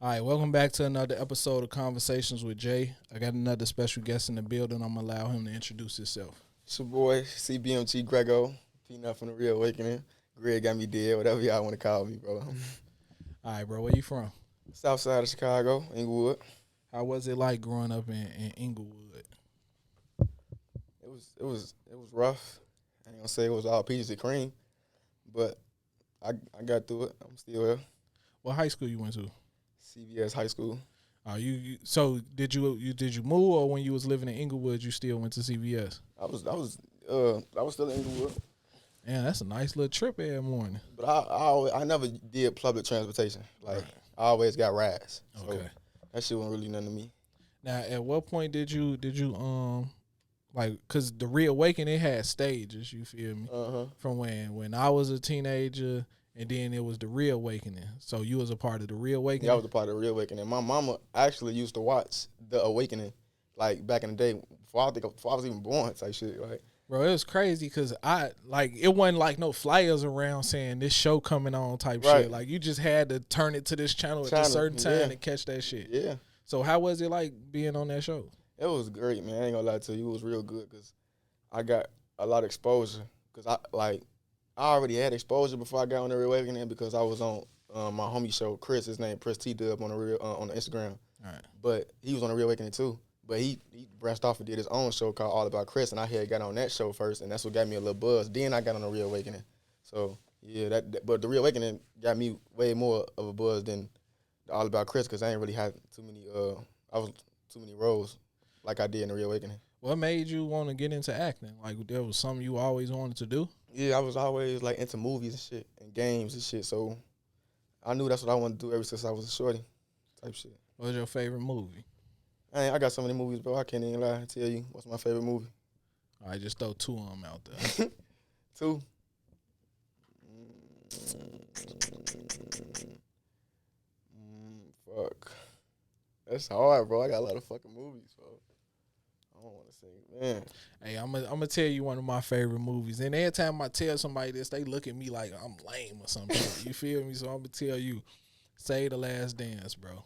All right, welcome back to another episode of Conversations with Jay. I got another special guest in the building. I'm going to allow him to introduce himself. It's your boy, CBMG Grego, Peanut from the Reawakening. Greg got me dead, whatever y'all want to call me, bro. All right, bro, where you from? South side of Chicago, Inglewood. How was it like growing up in Inglewood? It was rough. I ain't gonna say it was all peaches and cream, but I got through it. I'm still here. What high school you went to? CBS High School. So did you move, or when you was living in Inglewood you still went to CBS? I was still in Inglewood. Man, that's a nice little trip every morning. But I never did public transportation. Like right. I always got rides. So okay. That shit wasn't really nothing to me. Now, at what point did you like, cause the Reawakening, it had stages, you feel me? From when I was a teenager, and then it was the Reawakening. So you was a part of the Reawakening? Yeah, I was a part of the Reawakening. My mama actually used to watch The Awakening, like back in the day, before I was even born, type shit. Like, bro, it was crazy because it wasn't like no flyers around saying this show coming on type right. shit. Like you just had to turn it to this channel at a certain time to catch that shit. Yeah. So how was it like being on that show? It was great, man. I ain't gonna lie to you. It was real good because I got a lot of exposure. Because I already had exposure before I got on the Reawakening because I was on my homie show, Chris. His name Chris T-Dub on the Instagram. All right. But he was on the Reawakening too. But he branched off and did his own show called All About Chris, and I had got on that show first, and that's what got me a little buzz. Then I got on the Reawakening. So yeah, but the Reawakening got me way more of a buzz than the All About Chris because I ain't really had too many roles like I did in the Reawakening. What made you want to get into acting? Like there was something you always wanted to do? Yeah, I was always like into movies and shit and games and shit. So I knew that's what I wanted to do ever since I was a shorty type shit. What was your favorite movie? I got so many movies, bro. I can't even lie and tell you what's my favorite movie. All right, just throw two of them out there. Two. Fuck. That's hard, bro. I got a lot of fucking movies, bro. I don't want to say, man. Hey, I'm gonna tell you one of my favorite movies. And every time I tell somebody this, they look at me like I'm lame or something. You feel me? So I'm gonna tell you, Say the Last Dance, bro.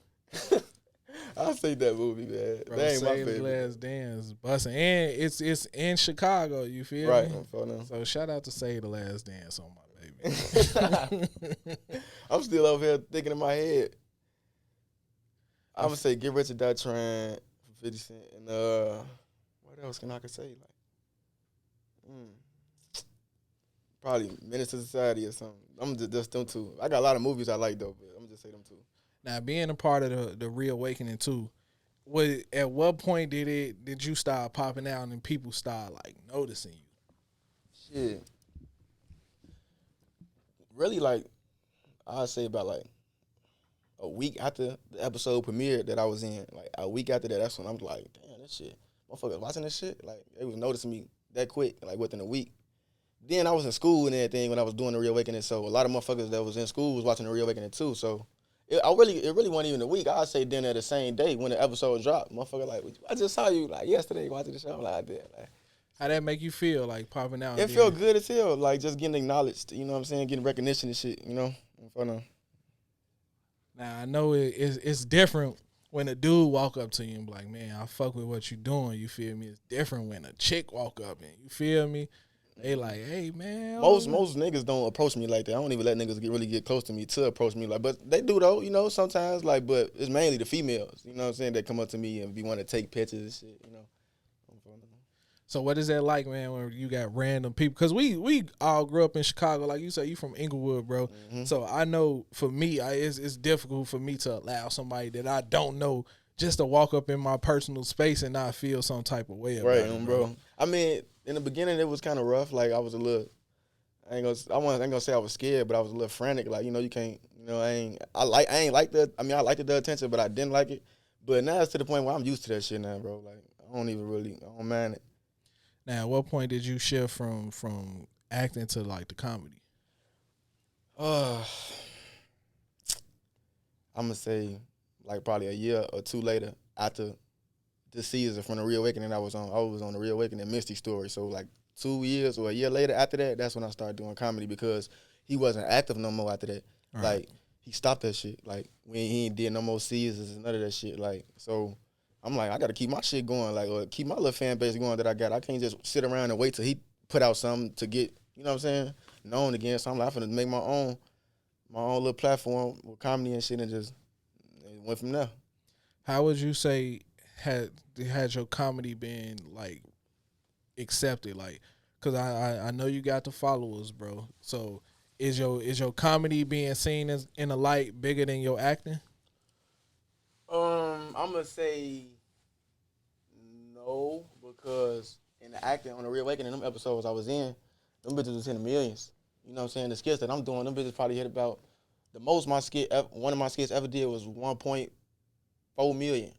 I say that movie, man. Bro, that ain't my Save favorite. the Last Dance, busting, and it's in Chicago. You feel right, me? So shout out to Save the Last Dance on my baby. I'm still over here thinking in my head. I'm gonna say Get Rich or Die Trying for 50 Cent, and what else can I say? Like, probably Menace to Society or something. I'm just them two. I got a lot of movies I like though, but I'm gonna just say them two. Now, being a part of the Reawakening too, at what point did you start popping out and people start like noticing you? Shit. Really, like, I'd say about like a week after the episode premiered that I was in. Like a week after that, that's when I'm like, damn, this shit, motherfuckers watching this shit. Like they was noticing me that quick, like within a week. Then I was in school and everything when I was doing the Reawakening, so a lot of motherfuckers that was in school was watching the Reawakening too. So it really wasn't even a week. I'd say then at the same day when the episode dropped, motherfucker like, I just saw you like yesterday watching the show. I'm like, I did. Like, how that make you feel, like popping out? It felt good as hell, like just getting acknowledged. You know what I'm saying? Getting recognition and shit. You know, Now I know it's different when a dude walk up to you and be like, man, I fuck with what you doing. You feel me? It's different when a chick walk up and you feel me. They like, hey man. Most niggas don't approach me like that. I don't even let niggas really get close to me to approach me like. But they do though, you know. Sometimes like, but it's mainly the females. You know what I'm saying? That come up to me and be want to take pictures and shit. You know. So what is that like, man, when you got random people? Because we all grew up in Chicago. Like you say, you from Inglewood, bro. Mm-hmm. So I know for me, it's difficult for me to allow somebody that I don't know just to walk up in my personal space and not feel some type of way about it, bro. I mean, in the beginning, it was kind of rough. Like I was a little, I ain't gonna say I was scared, but I was a little frantic. Like, you know, you can't, you know, I liked the attention, but I didn't like it. But now it's to the point where I'm used to that shit now, bro. Like I don't mind it. Now, at what point did you shift from acting to like the comedy? I'm gonna say like probably a year or two later after the season from the Reawakening I was on the Reawakening Misty Story. So like 2 years or a year later after that, that's when I started doing comedy because he wasn't active no more after that. Right. Like he stopped that shit. Like when he ain't did no more seasons and none of that shit. Like so, I'm like I gotta keep my shit going. Like or keep my little fan base going that I got. I can't just sit around and wait till he put out something to get what I'm saying known again. So I'm like, I'm finna make my own little platform with comedy and shit and just went from there. How would you say had your comedy been like accepted? Like, cause I know you got the followers, bro. So is your comedy being seen as in a light bigger than your acting? I'm gonna say no because in the acting on the Reawakening, them episodes I was in, them bitches was in the millions. You know what I'm saying? The skits that I'm doing, them bitches probably hit about the most one of my skits ever did was 1.4 million.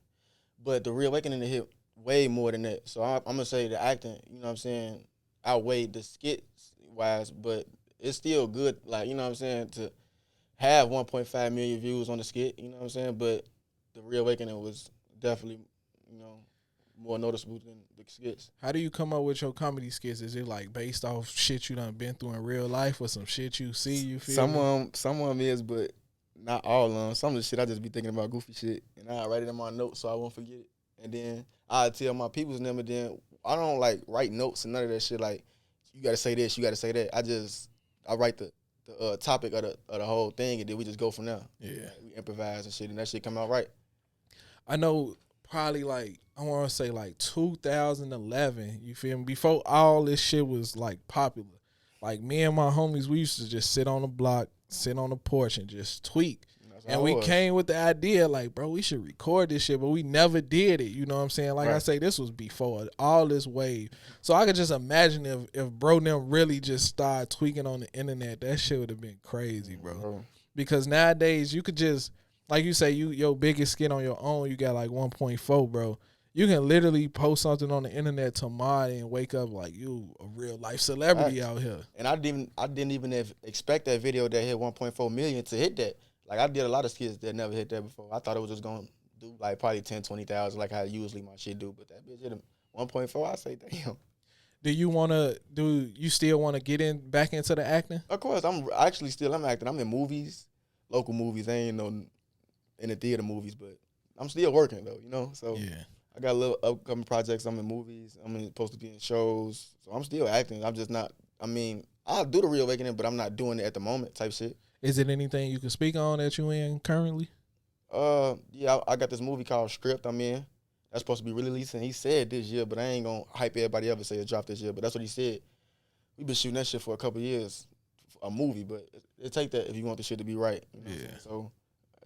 But the Reawakening hit way more than that. So I'm gonna say the acting, you know what I'm saying, outweighed the skits wise, but it's still good, like, you know what I'm saying, to have 1.5 million views on the skit, you know what I'm saying? But the Reawakening was definitely, you know, more noticeable than the skits. How do you come up with your comedy skits? Is it like based off shit you done been through in real life or some shit you see, you feel? Some of them is, but not all of them. Some of the shit I just be thinking about goofy shit, and I write it in my notes so I won't forget it. And then I tell my people's name, and then I don't like write notes and none of that shit. Like you gotta say this, you gotta say that. I write the topic of the whole thing, and then we just go from there. Yeah, like, we improvise and shit, and that shit come out right. I know probably like I want to say like 2011. You feel me? Before all this shit was like popular, like me and my homies, we used to just sit on the block, sit on the porch, and just tweak. And we came with the idea, like, bro, we should record this shit, but we never did it. You know what I'm saying? Like I say, this was before all this wave. So I could just imagine if bro them really just started tweaking on the internet, that shit would have been crazy, bro. Because nowadays you could just, like you say, your biggest skit on your own, you got like 1.4, bro. You can literally post something on the internet tomorrow and wake up like you a real life celebrity out here. And I didn't even expect that video that hit 1.4 million to hit that. Like, I did a lot of skits that never hit that before. I thought it was just going to do, like, probably 10, 20,000 like how usually my shit do. But that bitch hit 1.4, I say, damn. Do you still want to get back into the acting? Of course. I'm acting. I'm in movies, local movies. I ain't no in the theater movies, but I'm still working, though, you know? So, yeah. I got a little upcoming projects. I'm in movies. I'm supposed to be in shows. So, I'm still acting. I'm just not, I'll do the Reawakening, but I'm not doing it at the moment type shit. Is it anything you can speak on that you in currently? Yeah, I got this movie called Script I'm in. That's supposed to be releasing. He said this year, but I ain't gonna hype everybody up and say it dropped this year. But that's what he said. We've been shooting that shit for a couple of years, a movie. But it take that if you want the shit to be right. You know yeah. So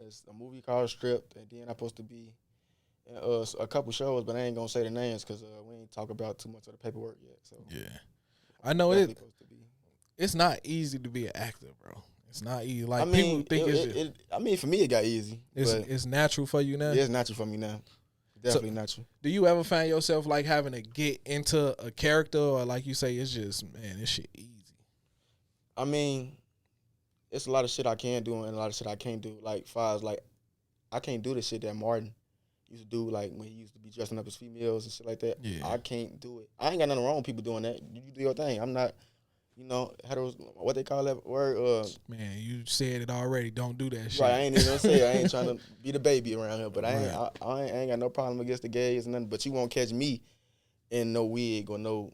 it's a movie called Script, and then I'm supposed to be in a couple shows, but I ain't gonna say the names because we ain't talk about too much of the paperwork yet. So yeah, I know it. It's not easy to be an actor, bro. It's not easy. Like people think for me, it got easy. It's natural for you now. Yeah, it's natural for me now. Definitely natural. Do you ever find yourself like having to get into a character, or like you say, it's just this shit easy? It's a lot of shit I can do and a lot of shit I can't do. Like far as like, I can't do the shit that Martin used to do. Like when he used to be dressing up as females and shit like that. Yeah. I can't do it. I ain't got nothing wrong with people doing that. You do your thing. I'm not. You know, what they call that word? Man, you said it already. Don't do that shit. Right, I ain't even gonna say it. I ain't trying to be the baby around here, but I ain't got no problem against the gays and nothing. But you won't catch me in no wig or no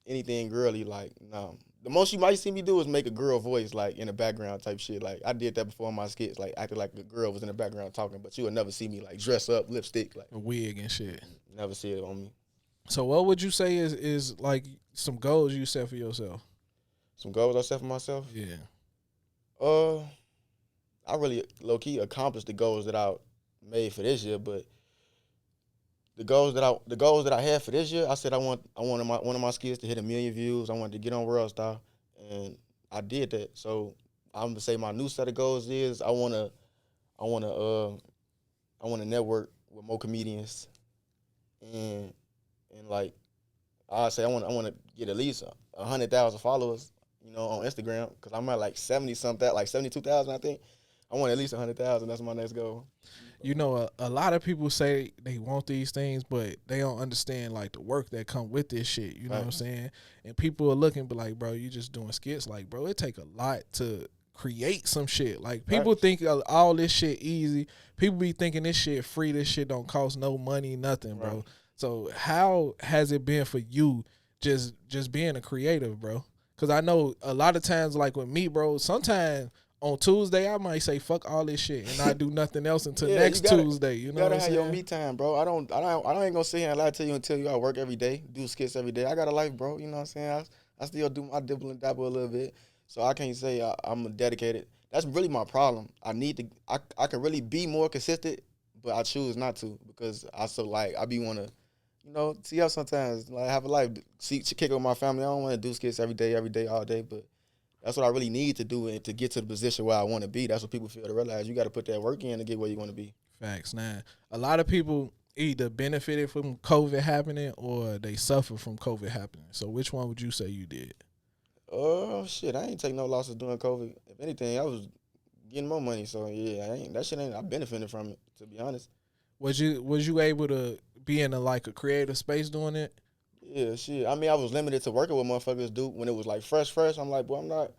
anything girly. Like, no. The most you might see me do is make a girl voice, like, in the background type shit. Like, I did that before in my skits, like, acted like a girl was in the background talking, but you would never see me, like, dress up, lipstick. Like a wig and shit. Never see it on me. So what would you say is like, some goals you set for yourself? Some goals I set for myself? Yeah. I really low-key accomplished the goals that I made for this year, but the goals that I had for this year, I said I wanted one of my skits to hit 1 million views. I wanted to get on World Star, and I did that. So I'm gonna say my new set of goals is I wanna network with more comedians, and like I say I wanna get at least 100,000 followers. You know, on Instagram, because I'm at like 70-something, like 72,000, I think. I want at least 100,000. That's my next goal. You know, a lot of people say they want these things, but they don't understand like the work that come with this shit. You know what I'm saying? And people are looking, but like, bro, you just doing skits. Like, bro, it take a lot to create some shit. Like people think all this shit easy. People be thinking this shit free. This shit don't cost no money, nothing, bro. So how has it been for you just being a creative, bro? Because I know a lot of times, like with me, bro, sometimes on Tuesday I might say fuck all this shit and not do nothing else until next Tuesday. You know what I'm saying? You gotta have your me time, bro. I ain't gonna sit here and lie to you and tell you I work every day, do skits every day. I got a life, bro. You know what I'm saying? I still do my dibble and dabble a little bit, so I can't say I'm dedicated. That's really my problem. I can really be more consistent, but I choose not to because I be wanna, see how sometimes like have a life, kick it with my family. I don't want to do skits every day, all day, but that's what I really need to do and to get to the position where I want to be. That's what people feel to realize. You got to put that work in to get where you want to be. Facts. Now, a lot of people either benefited from COVID happening or they suffer from COVID happening. So which one would you say you did? Oh, shit. I ain't take no losses during COVID. If anything, I was getting more money. So, yeah, I benefited from it, to be honest. Was you able to be in a creative space doing it? Yeah, shit. I mean, I was limited to working with motherfuckers do when it was like fresh. I'm like, boy, I'm not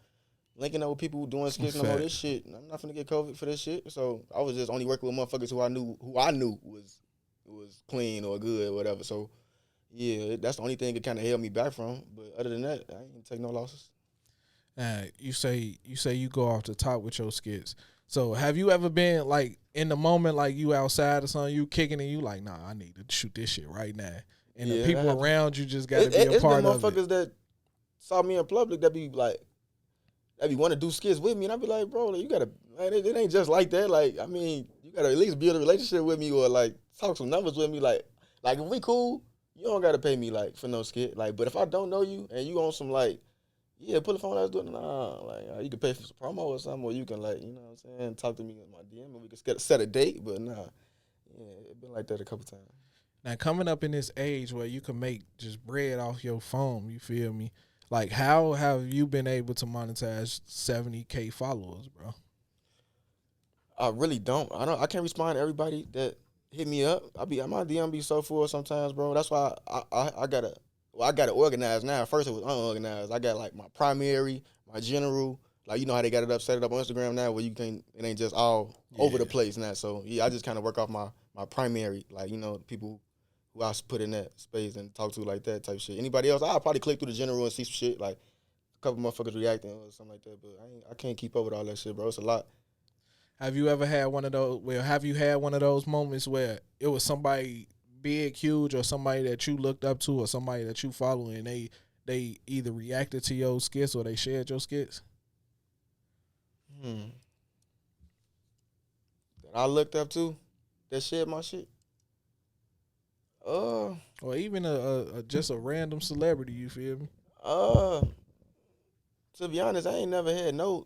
linking up with people doing skits no more. This shit, I'm not finna get COVID for this shit. So I was just only working with motherfuckers who I knew was clean or good or whatever. So yeah, that's the only thing that kind of held me back from. But other than that, I ain't take no losses. You say you go off the top with your skits. So have you ever been like in the moment, like you outside or something, you kicking and you like, nah, I need to shoot this shit right now. And the people around you just got to be a part of it. It's been motherfuckers that saw me in public that be want to do skits with me. And I be like, bro, you got to, it ain't just like that. Like, I mean, you got to at least build a relationship with me or like talk some numbers with me. Like if we cool, you don't got to pay me like for no skit. Like, but if I don't know you and you on some like, yeah, put the phone out, do it. Nah, like you can pay for some promo or something, or you can like, you know what I'm saying, talk to me in my DM and we can set a date. But nah, yeah, it been like that a couple times. Now, coming up in this age where you can make just bread off your phone, you feel me? Like, how have you been able to monetize 70K followers, bro? I really don't. I can't respond to everybody that hit me up. My DM be so full sometimes, bro. That's why I gotta organize now. First it was unorganized. I got like my primary, my general. Like, you know how they got it set it up on Instagram now where it ain't just all over the place now. So yeah, I just kind of work off my primary, like, people who I put in that space and talk to like that type shit. Anybody else, I'll probably click through the general and see some shit, like a couple motherfuckers reacting or something like that. But I can't keep up with all that shit, bro. It's a lot. Have you ever had one of those? Well, have you had one of those moments where it was somebody big, huge, or somebody that you looked up to, or somebody that you follow, and they either reacted to your skits or they shared your skits? That I looked up to, that shared my shit. Or even just a random celebrity, you feel me? To be honest, I ain't never had no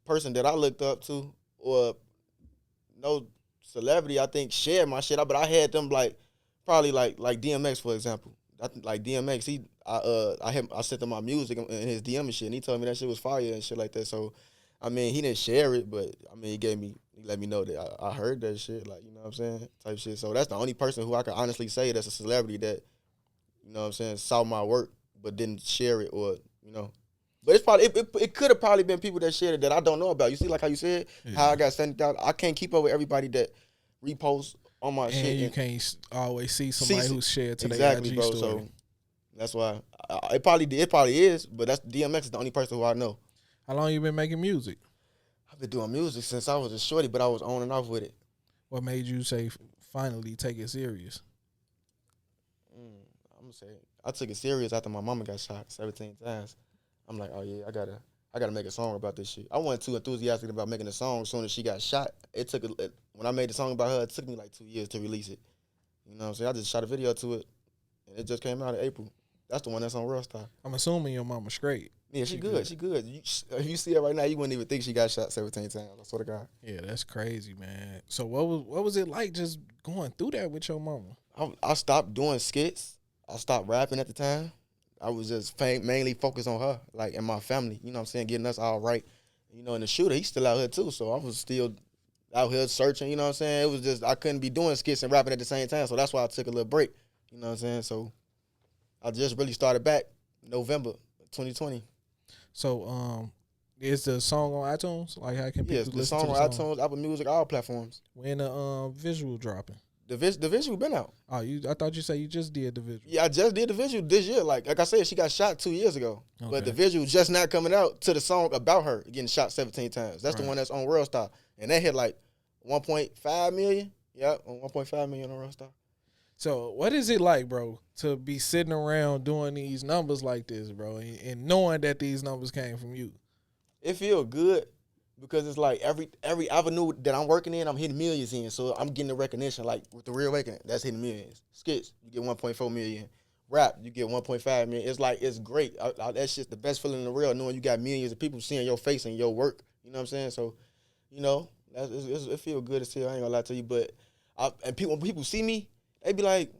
person that I looked up to or no celebrity I think shared my shit. But I had them probably like DMX, for example. Like DMX, I sent him my music in his DM and shit, and he told me that shit was fire and shit like that. So I mean, he didn't share it, but I mean, he let me know that I heard that shit, like, you know what I'm saying, type shit. So that's the only person who I can honestly say that's a celebrity that, you know what I'm saying, saw my work but didn't share it or, But it's probably it could have probably been people that shared it that I don't know about. You see, like how you said, how I got sent out. I can't keep up with everybody that reposts on my shit. And you can't always see somebody who's shared to exactly, their IG bro. story. So that's why it probably is, but that's DMX is the only person who I know. How long you been making music? I've been doing music since I was a shorty, but I was on and off with it. What made you say finally take it serious? I'm gonna say I took it serious after my mama got shot 17 times. I'm like, oh yeah, I gotta make a song about this shit. I wasn't too enthusiastic about making a song as soon as she got shot. When I made the song about her, it took me like 2 years to release it. You know what I'm saying? I just shot a video to it, and it just came out in April. That's the one that's on Real Star. I'm assuming your mama's straight. Yeah, she good. She good. If you see her right now, you wouldn't even think she got shot 17 times. I swear to God. Yeah, that's crazy, man. So what was it like just going through that with your mama? I stopped doing skits. I stopped rapping at the time. I was just mainly focused on her, like, and my family, you know what I'm saying, getting us all right. And the shooter, he's still out here too, so I was still out here searching, you know what I'm saying? It was just, I couldn't be doing skits and rapping at the same time, so that's why I took a little break, you know what I'm saying? So I just really started back November 2020. So is the song on iTunes? Like, how can people Yes, the listen song to on the song? iTunes, Apple Music, all platforms. When the visual dropping? The visual been out. Oh, I thought you said you just did the visual. Yeah, I just did the visual this year. Like I said, she got shot 2 years ago. Okay. But the visual just not coming out to the song about her getting shot 17 times. That's Right. the one that's on Worldstar. And that hit like 1.5 million. Yep, on 1.5 million on Worldstar. So what is it like, bro, to be sitting around doing these numbers like this, bro, and knowing that these numbers came from you? It feel good because it's like every avenue that I'm working in, I'm hitting millions in. So I'm getting the recognition. Like with the Reawakening, that's hitting millions. Skits, you get 1.4 million. Rap, you get 1.5 million. It's like, it's great. That shit's the best feeling in the world, knowing you got millions of people seeing your face and your work. You know what I'm saying? So, you know, it feel good as hell. I ain't gonna lie to you. But when people see me, they be like,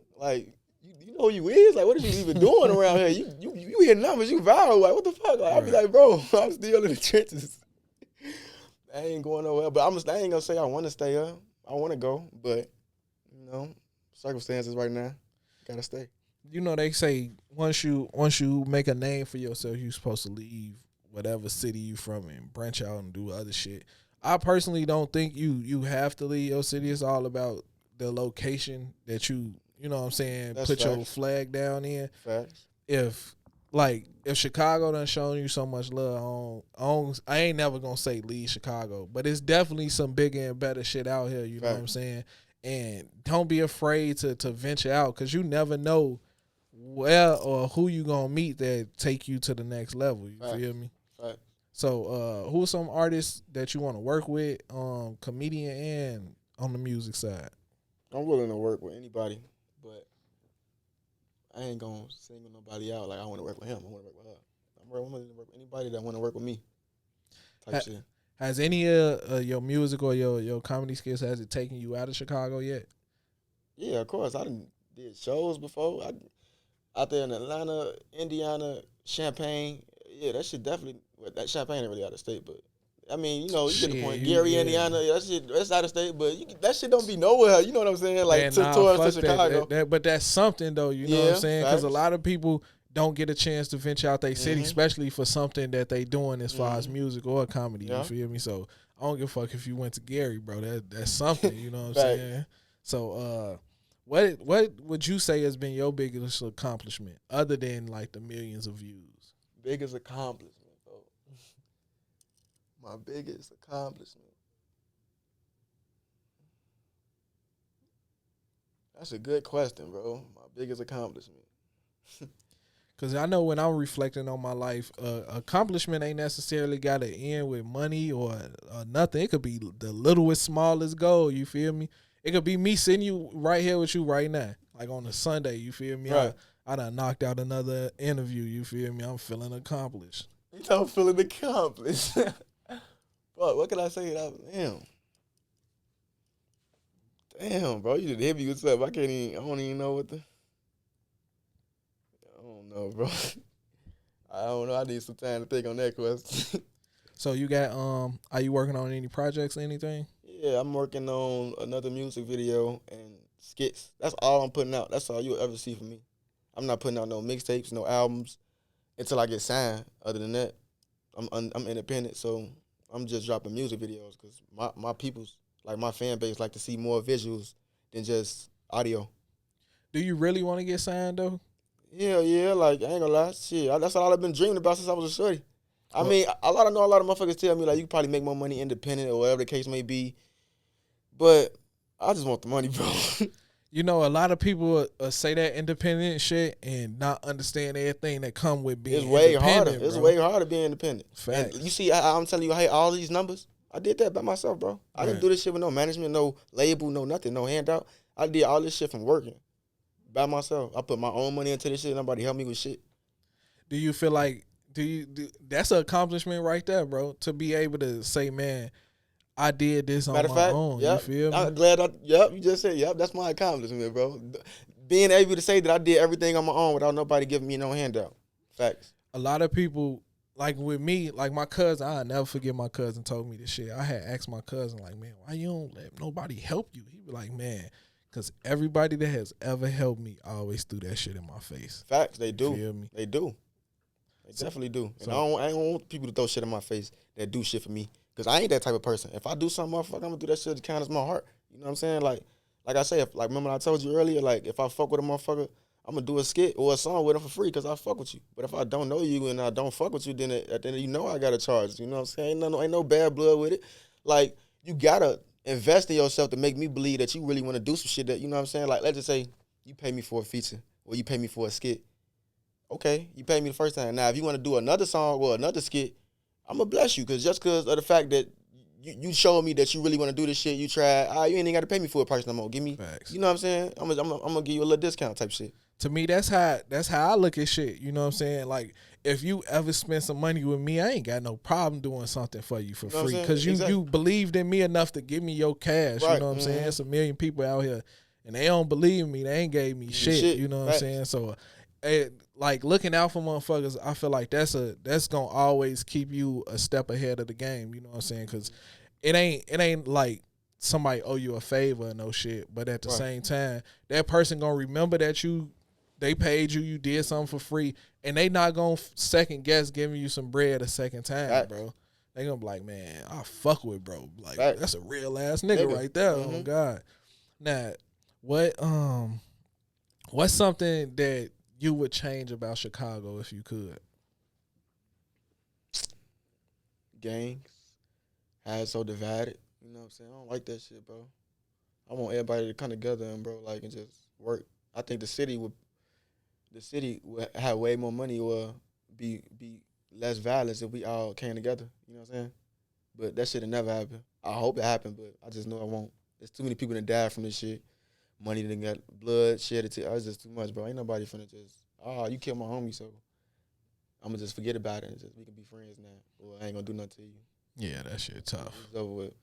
you know who you is? Like, what are you even doing around here? You hear numbers, you viral. Like, what the fuck? Like, I be like, bro, I'm still in the trenches. I ain't going nowhere. But I ain't gonna say I want to stay up. I want to go. But, you know, circumstances right now, gotta stay. You know, they say once you make a name for yourself, you're supposed to leave whatever city you from and branch out and do other shit. I personally don't think you have to leave your city. It's all about the location that you know what I'm saying, That's put facts. your flag down in. Facts. If Chicago done shown you so much love, I ain't never gonna say leave Chicago, but it's definitely some bigger and better shit out here. You know what I'm saying? And don't be afraid to venture out, because you never know where or who you gonna meet that take you to the next level. You feel me? Right. So, who are some artists that you want to work with, comedian and on the music side? I'm willing to work with anybody, but I ain't gonna single nobody out. Like, I want to work with him. I want to work with her. I'm willing to work with anybody that want to work with me. Type shit. Has any of your music or your comedy skills, has it taken you out of Chicago yet? Yeah, of course. I did shows before. Out there in Atlanta, Indiana, Champaign. Yeah, that shit definitely. Well, that Champaign ain't really out of state, but I mean, you know, you get the point. Gary, Indiana, that's out of state, but that shit don't be nowhere. You know what I'm saying? Like, towards to Chicago. But that's something, though. You know what I'm saying? Because a facts. lot of people don't get a chance to venture out their city, especially for something that they doing as far as music or comedy. You feel me? So I don't give a fuck if you went to Gary, bro. That's something. You know what I'm saying? So, what would you say has been your biggest accomplishment, other than like the millions of views? Biggest accomplishment, bro. My biggest accomplishment. That's a good question, bro. My biggest accomplishment. Because I know when I'm reflecting on my life, accomplishment ain't necessarily got to end with money or nothing. It could be the littlest, smallest goal, you feel me? It could be me sitting you right here with you right now, like on a Sunday, you feel me? Right. I done knocked out another interview, you feel me? I'm feeling accomplished. You know, I'm feeling accomplished. Bro, what can I say? Damn, bro, you did hit me with something. I don't even know what I don't know, bro. I don't know. I need some time to think on that question. So you got, are you working on any projects or anything? Yeah, I'm working on another music video and skits. That's all I'm putting out. That's all you'll ever see from me. I'm not putting out no mixtapes, no albums until I get signed. Other than that, I'm independent, so I'm just dropping music videos because my people's, like my fan base, like to see more visuals than just audio. Do you really want to get signed though? Yeah, like, I ain't gonna lie, shit. That's all I've been dreaming about since I was a shorty. I mean, a lot of motherfuckers tell me, like, you can probably make more money independent or whatever the case may be, but I just want the money, bro. You know, a lot of people say that independent shit and not understand everything that come with being independent. It's way harder. It's way harder being independent. Facts. And you see, I'm telling you, I hate all these numbers. I did that by myself, bro. I didn't do this shit with no management, no label, no nothing, no handout. I did all this shit from working by myself. I put my own money into this shit. Nobody helped me with shit. Do you feel like, that's an accomplishment right there, bro, to be able to say, man, I did this on my own. Yep. You feel me? I'm glad you just said, that's my accomplishment, bro. Being able to say that I did everything on my own without nobody giving me no handout. Facts. A lot of people, like with me, like my cousin, I'll never forget my cousin told me this shit. I had asked my cousin, like, man, why you don't let nobody help you? He be like, man, because everybody that has ever helped me always threw that shit in my face. Facts, they do. You feel me? They do. They definitely do. And I don't want people to throw shit in my face that do shit for me. Because I ain't that type of person. If I do something, motherfucker, I'm going to do that shit to count as my heart. You know what I'm saying? Like I say, remember I told you earlier, like, if I fuck with a motherfucker, I'm going to do a skit or a song with him for free because I fuck with you. But if I don't know you and I don't fuck with you, then at the end, you know I got to charge. You know what I'm saying? Ain't no bad blood with it. Like, you got to invest in yourself to make me believe that you really want to do some shit that, you know what I'm saying? Like, let's just say you pay me for a feature or you pay me for a skit. Okay, you paid me the first time. Now, if you want to do another song or another skit, I'm going to bless you because of the fact that you showed me that you really want to do this shit, you tried, you ain't even got to pay me for a person no more. Give me, Facts. you know what I'm saying? I'm gonna give you a little discount type shit. To me, that's how I look at shit. You know what I'm saying? Like, if you ever spend some money with me, I ain't got no problem doing something for you for free because you believed in me enough to give me your cash. Right. You know what I'm saying? It's a million people out here, and they don't believe me. They ain't gave me shit. You know what I'm saying? So, like, looking out for motherfuckers, I feel like that's gonna always keep you a step ahead of the game. You know what I'm saying? Because it ain't like somebody owe you a favor or no shit. But at the same time, that person gonna remember that they paid you did something for free, and they not gonna second guess giving you some bread a second time, bro. They gonna be like, man, I fuck with bro. Like, that's a real ass nigga right there. Oh God. Now, what's something that you would change about Chicago if you could? Gangs. How it's so divided. You know what I'm saying? I don't like that shit, bro. I want everybody to come together and, bro, like, and just work. I think the city would have way more money or be less violence if we all came together. You know what I'm saying? But that shit'll never happen. I hope it happen, but I just know it won't. There's too many people that died from this shit. Money done got blood shedded. It's just too much, bro. Ain't nobody finna just, you killed my homie, so I'm gonna just forget about it and just we can be friends now. Or I ain't gonna do nothing to you. Yeah, that shit tough. It's over with.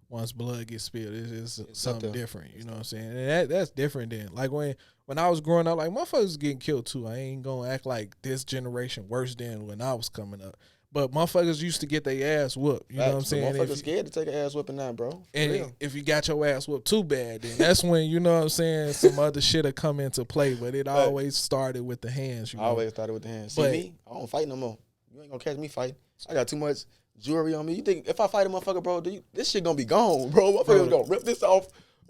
Once blood gets spilled, it's something different. You know what I'm saying? And that's different than, like, when I was growing up, like, motherfuckers was getting killed too. I ain't gonna act like this generation worse than when I was coming up. But motherfuckers used to get their ass whooped. You know what I'm saying? Motherfuckers scared to take an ass whooping now, bro. And if you got your ass whooped too bad, then that's when, you know what I'm saying, some other shit will come into play. But it always started with the hands. You know? Always started with the hands. See me? I don't fight no more. You ain't gonna catch me fighting. I got too much jewelry on me. You think if I fight a motherfucker, bro, this shit gonna be gone, bro. Motherfuckers gonna rip this off.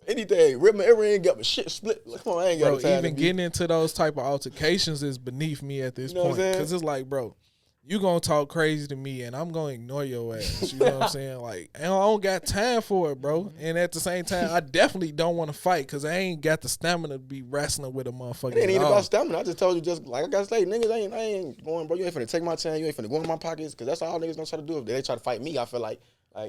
Anything, rip my earring, got my shit split. Come on, I ain't got time. Even getting into those type of altercations is beneath me at this point. Because it's like, bro, you gonna talk crazy to me and I'm gonna ignore your ass. You know what I'm saying? Like, I don't got time for it, bro. And at the same time, I definitely don't want to fight because I ain't got the stamina to be wrestling with a motherfucker. It ain't even about stamina. I just told you, just like I gotta say, niggas, I ain't going, bro. You ain't finna take my time. You ain't finna go in my pockets because that's all niggas gonna try to do. If they try to fight me, I feel like,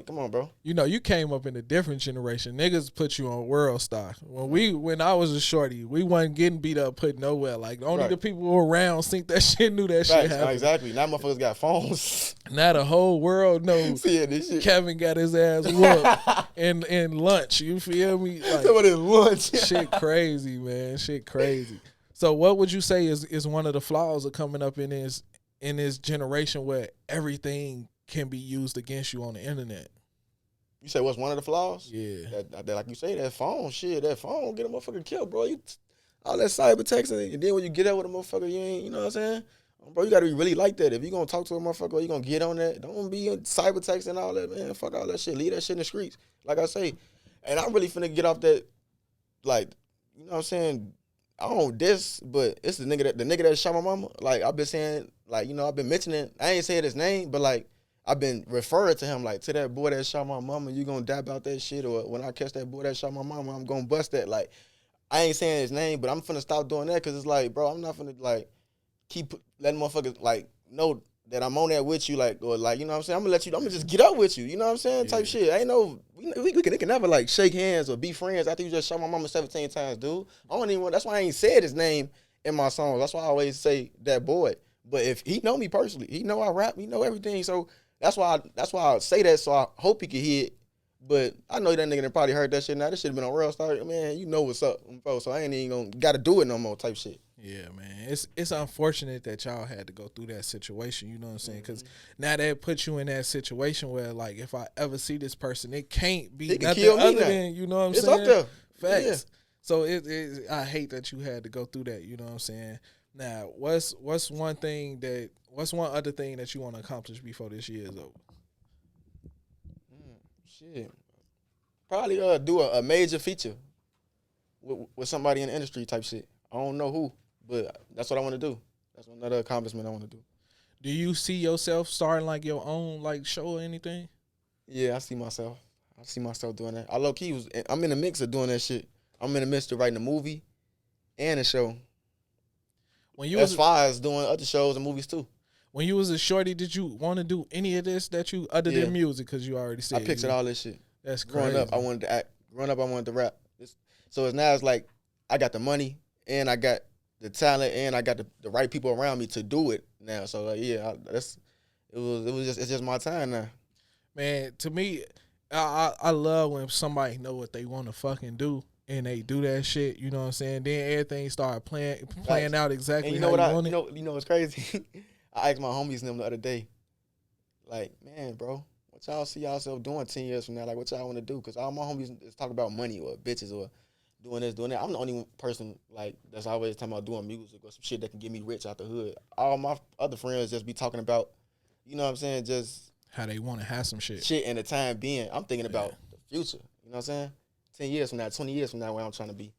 come on, bro. You know, you came up in a different generation. Niggas put you on world star. When I was a shorty, we wasn't getting beat up put nowhere. Like, only the people who were around think that shit knew that shit happened. Exactly. Now motherfuckers got phones. Now the whole world knows this shit. Kevin got his ass whooped in lunch. You feel me? Like, what is lunch? Shit crazy, man. Shit crazy. So what would you say is one of the flaws of coming up in this generation where everything can be used against you on the internet? You say what's one of the flaws? Yeah. That like you say, that phone get a motherfucker killed, bro. All that cyber texting, and then when you get out with a motherfucker, you ain't, you know what I'm saying? Bro, you gotta be really like that. If you gonna talk to a motherfucker, you gonna get on that. Don't be cyber texting and all that, man. Fuck all that shit. Leave that shit in the streets. Like I say. And I'm really finna get off that, like, you know what I'm saying? I don't diss, but it's the nigga that shot my mama. Like, I've been saying, like, you know, I've been mentioning, I ain't saying his name, but like, I've been referring to him, like, to that boy that shot my mama, you gonna die about that shit, or when I catch that boy that shot my mama, I'm gonna bust that. Like, I ain't saying his name, but I'm finna stop doing that, because it's like, bro, I'm not finna, like, keep letting motherfuckers, like, know that I'm on that with you, like, or, like, you know what I'm saying? I'm gonna just get up with you, you know what I'm saying? Type shit. Ain't no, we can never, like, shake hands or be friends after you just shot my mama 17 times, dude. I don't even want, that's why I ain't said his name in my songs. That's why I always say that boy. But if he know me personally, he know I rap, he know everything, so that's why I say that, so I hope he can hear it. But I know that nigga done probably heard that shit now. This shit been on Real Star. Man, you know what's up, bro. So I ain't even gotta do it no more type shit. Yeah, man. It's unfortunate that y'all had to go through that situation, you know what I'm saying? Because now that puts you in that situation where, like, if I ever see this person, it can't be nothing other than, you know what I'm saying? It's up there. Facts. Yeah. So I hate that you had to go through that, you know what I'm saying? Now, what's one other thing that you want to accomplish before this year is over? Shit. Probably do a major feature with somebody in the industry type shit. I don't know who, but that's what I want to do. That's another accomplishment I want to do. Do you see yourself starting like your own like show or anything? Yeah, I see myself doing that. I low key I'm in the mix of doing that shit. I'm in the midst of writing a movie and a show. When you as far as doing other shows and movies too. When you was a shorty, did you want to do any of this that you other than music? Because you already said I pictured all this shit. That's crazy. Growing up, I wanted to act. Growing up, I wanted to rap. So it's like I got the money and I got the talent and I got the right people around me to do it now. So it's just my time now. Man, to me, I love when somebody know what they want to fucking do and they do that shit. You know what I'm saying? Then everything start playing out exactly how you want it. You know what's crazy? I asked my homies and them the other day, like, man, bro, what y'all see yourself doing 10 years from now? Like, what y'all want to do? Because all my homies is talking about money or bitches or doing this, doing that. I'm the only person, like, that's always talking about doing music or some shit that can get me rich out the hood. All my other friends just be talking about, you know what I'm saying, just how they want to have some shit. Shit in the time being. I'm thinking about the future. You know what I'm saying? 10 years from now, 20 years from now, where I'm trying to be.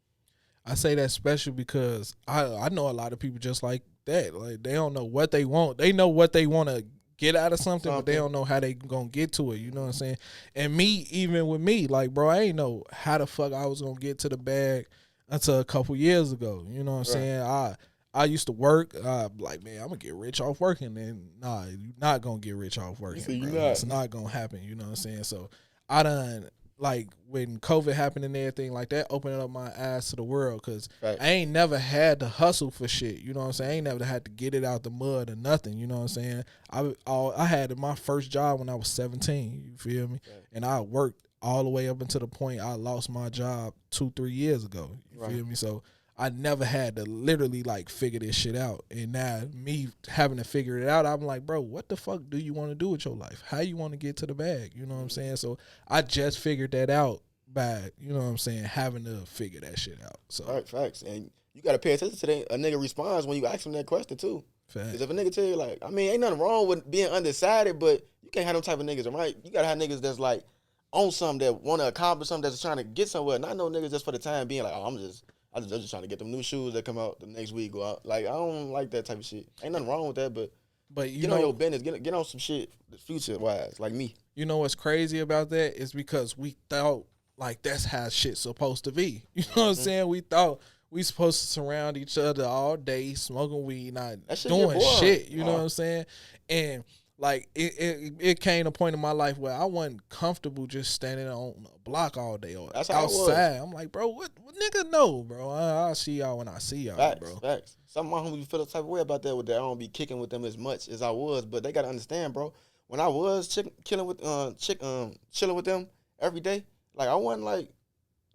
I say that's special because I know a lot of people just like that. Like, they don't know what they want. They know what they want to get out of something, but they don't know how they gonna get to it. You know what I'm saying? And me, even with me, like, bro, I ain't know how the fuck I was gonna get to the bag until a couple years ago. You know what I'm saying? I used to work, like, man, I'm gonna get rich off working. And nah, you're not gonna get rich off working, bro. It's not gonna happen. You know what I'm saying? So I done, like, when COVID happened and everything like that, opening up my eyes to the world, because I ain't never had to hustle for shit. You know what I'm saying? I ain't never had to get it out the mud or nothing. You know what I'm saying? I had my first job when I was 17. You feel me? Right. And I worked all the way up until the point I lost my job 2-3 years ago. You feel me? So I never had to literally, like, figure this shit out. And now me having to figure it out, I'm like, bro, what the fuck do you want to do with your life? How you want to get to the bag? You know what I'm saying? So I just figured that out by, you know what I'm saying, having to figure that shit out. So facts. And you got to pay attention to that. A nigga responds when you ask him that question, too. Because if a nigga tell you, like, I mean, ain't nothing wrong with being undecided, but you can't have them type of niggas, right? You got to have niggas that's, like, on something that want to accomplish something, that's trying to get somewhere. Not no niggas just for the time being, like, oh, I'm just trying to get them new shoes that come out the next week. Go out. Like, I don't like that type of shit. Ain't nothing wrong with that, but you get on your business. Get on some shit future wise, like me. You know what's crazy about that is because we thought, like, that's how shit's supposed to be. You know what I'm saying? We thought we supposed to surround each other all day, smoking weed, not doing shit. You know what I'm saying? And like, it came to a point in my life where I wasn't comfortable just standing on a block all day or outside. I'm like, bro, what nigga know, bro? I'll see y'all when I see y'all, bro. Facts. Some of my homies feel the type of way about that, with that I don't be kicking with them as much as I was, but they gotta understand, bro. When I was chilling with them every day, like, I wasn't like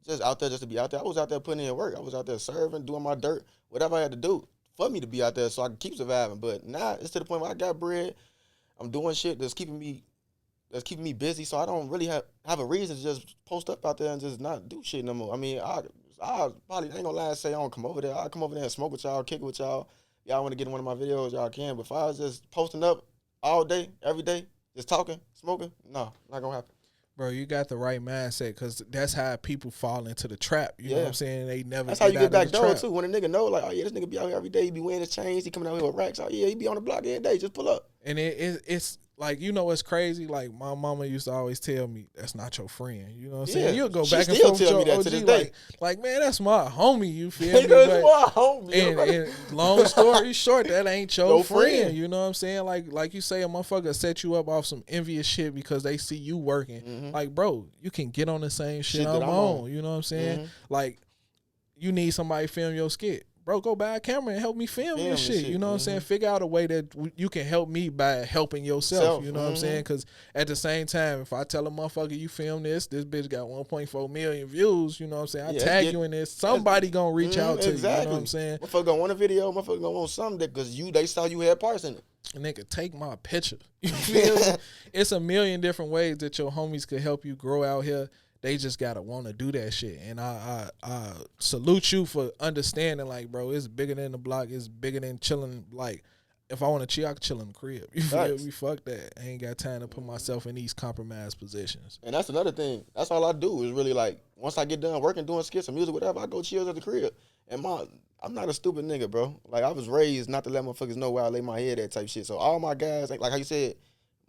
just out there just to be out there. I was out there putting in work. I was out there serving, doing my dirt, whatever I had to do for me to be out there so I could keep surviving. But now it's to the point where I got bread. I'm doing shit that's keeping me busy, so I don't really have a reason to just post up out there and just not do shit no more. I mean, I probably ain't gonna lie and say I don't come over there. I'll come over there and smoke with y'all, kick it with y'all. Y'all want to get in one of my videos, y'all can. But if I was just posting up all day, every day, just talking, smoking, no, not gonna happen. Bro, you got the right mindset, because that's how people fall into the trap. You know what I'm saying? They never. That's how you get back door too. When a nigga know, like, oh yeah, this nigga be out here every day. He be wearing his chains. He coming out here with racks. Oh yeah, he be on the block every day. Just pull up. And it's like, you know what's crazy? Like, my mama used to always tell me, that's not your friend. You know what I'm saying? You'll go back and forth with your OG, like, man, that's my homie. You feel me? That's my homie. And long story short, that ain't your friend. You know what I'm saying? Like you say, a motherfucker set you up off some envious shit because they see you working. Mm-hmm. Like, bro, you can get on the same shit I'm on. You know what I'm saying? Mm-hmm. Like, you need somebody to film your skit. Bro, go buy a camera and help me film this shit. You know what I'm saying? Figure out a way that you can help me by helping yourself. You know what I'm saying? Because at the same time, if I tell a motherfucker you film this bitch got 1.4 million views, you know what I'm saying? I tag you in this. Somebody gonna reach out to you. You know what I'm saying? Motherfucker gonna want a video. Motherfucker gonna want something because they saw you had parts in it. And they could take my picture. You feel me? It's a million different ways that your homies could help you grow out here. they just gotta want to do that shit. And I salute you for understanding, like, bro, it's bigger than the block. It's bigger than chilling. Like, if I want to chill, I can chill in the crib. You feel me? Fuck that. I ain't got time to put myself in these compromised positions. And that's another thing. That's all I do is really, like, once I get done working, doing skits or music, whatever, I go chill at the crib. And I'm not a stupid nigga, bro. Like, I was raised not to let motherfuckers know where I lay my head at type shit. So all my guys, like how you said,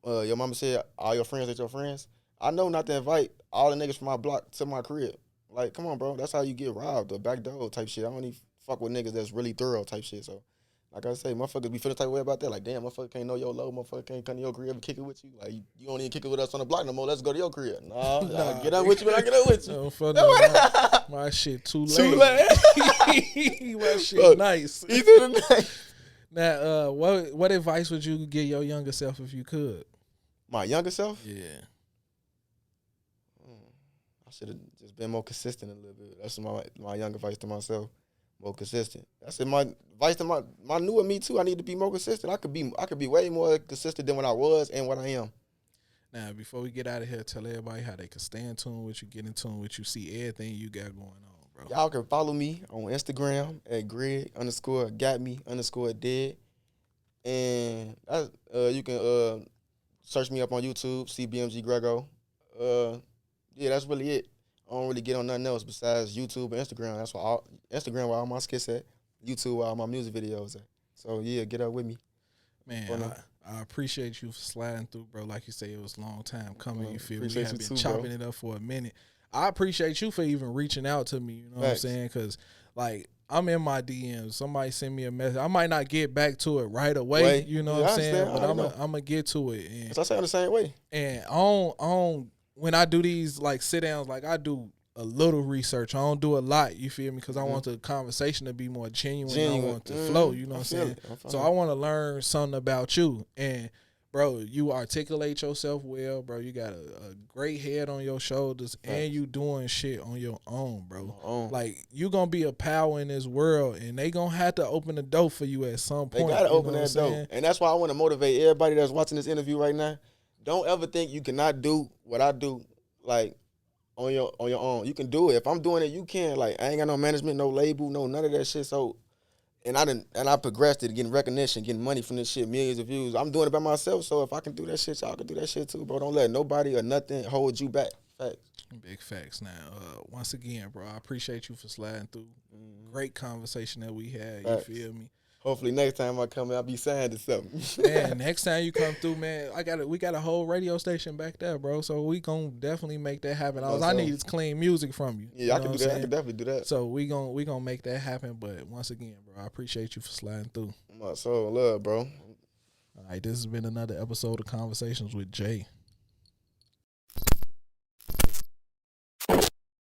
your mama said all your friends ain't your friends. I know not to invite all the niggas from my block to my crib. Like, come on, bro. That's how you get robbed or backdoor type shit. I don't even fuck with niggas that's really thorough type shit. So, like I say, motherfuckers be feeling type of way about that. Like, damn, motherfucker can't know your low. Motherfucker can't come to your crib and kick it with you. Like, you don't even kick it with us on the block no more. Let's go to your crib. Nah, get up with you when I get up with you. No, my shit too late. Too late. My shit nice. Either the night. Now, what advice would you give your younger self if you could? My younger self? Yeah. I should have just been more consistent a little bit. That's my young advice to myself. More consistent. That's my advice to my newer me too. I need to be more consistent. I could be way more consistent than what I was and what I am. Now, before we get out of here, tell everybody how they can stay in tune with you, get in tune with you, see everything you got going on, bro. Y'all can follow me on Instagram at Greg_got_me_dead. And you can search me up on YouTube, CBMG Grego. Yeah, that's really it. I don't really get on nothing else besides YouTube and Instagram. That's why Instagram where all my skits at. YouTube where all my music videos at. So yeah, get up with me. Man, I appreciate you for sliding through, bro. Like you say, it was a long time coming. You feel me? We have been too, chopping it up for a minute. I appreciate you for even reaching out to me. You know what I'm saying? Because like I'm in my DMs. Somebody send me a message. I might not get back to it right away. You know what I'm saying? But I'm gonna get to it. And I say I'm the same way. And on when I do these like sit downs, like I do a little research. I don't do a lot. You feel me? Because I want the conversation to be more genuine. I want to flow. You know what I'm saying? So I want to learn something about you. And bro, you articulate yourself well, bro. You got a great head on your shoulders, and you doing shit on your own, bro. Like, you going to be a power in this world, and they going to have to open the door for you at some point. They got to open that door. And that's why I want to motivate everybody that's watching this interview right now. Don't ever think you cannot do what I do, like, on your own. You can do it. If I'm doing it, you can. Like, I ain't got no management, no label, no none of that shit. So, and I progressed it, getting recognition, getting money from this shit, millions of views. I'm doing it by myself, so if I can do that shit, y'all can do that shit too, bro. Don't let nobody or nothing hold you back. Facts. Big facts. Now, once again, bro, I appreciate you for sliding through. Great conversation that we had. Facts. You feel me? Hopefully next time I come, I'll be signed to something. Man, next time you come through, man, we got a whole radio station back there, bro. So we gonna definitely make that happen. All I need is clean music from you. Yeah, I can do that. I can definitely do that. So we gonna make that happen. But once again, bro, I appreciate you for sliding through. My soul love, bro. All right, this has been another episode of Conversations with Jay.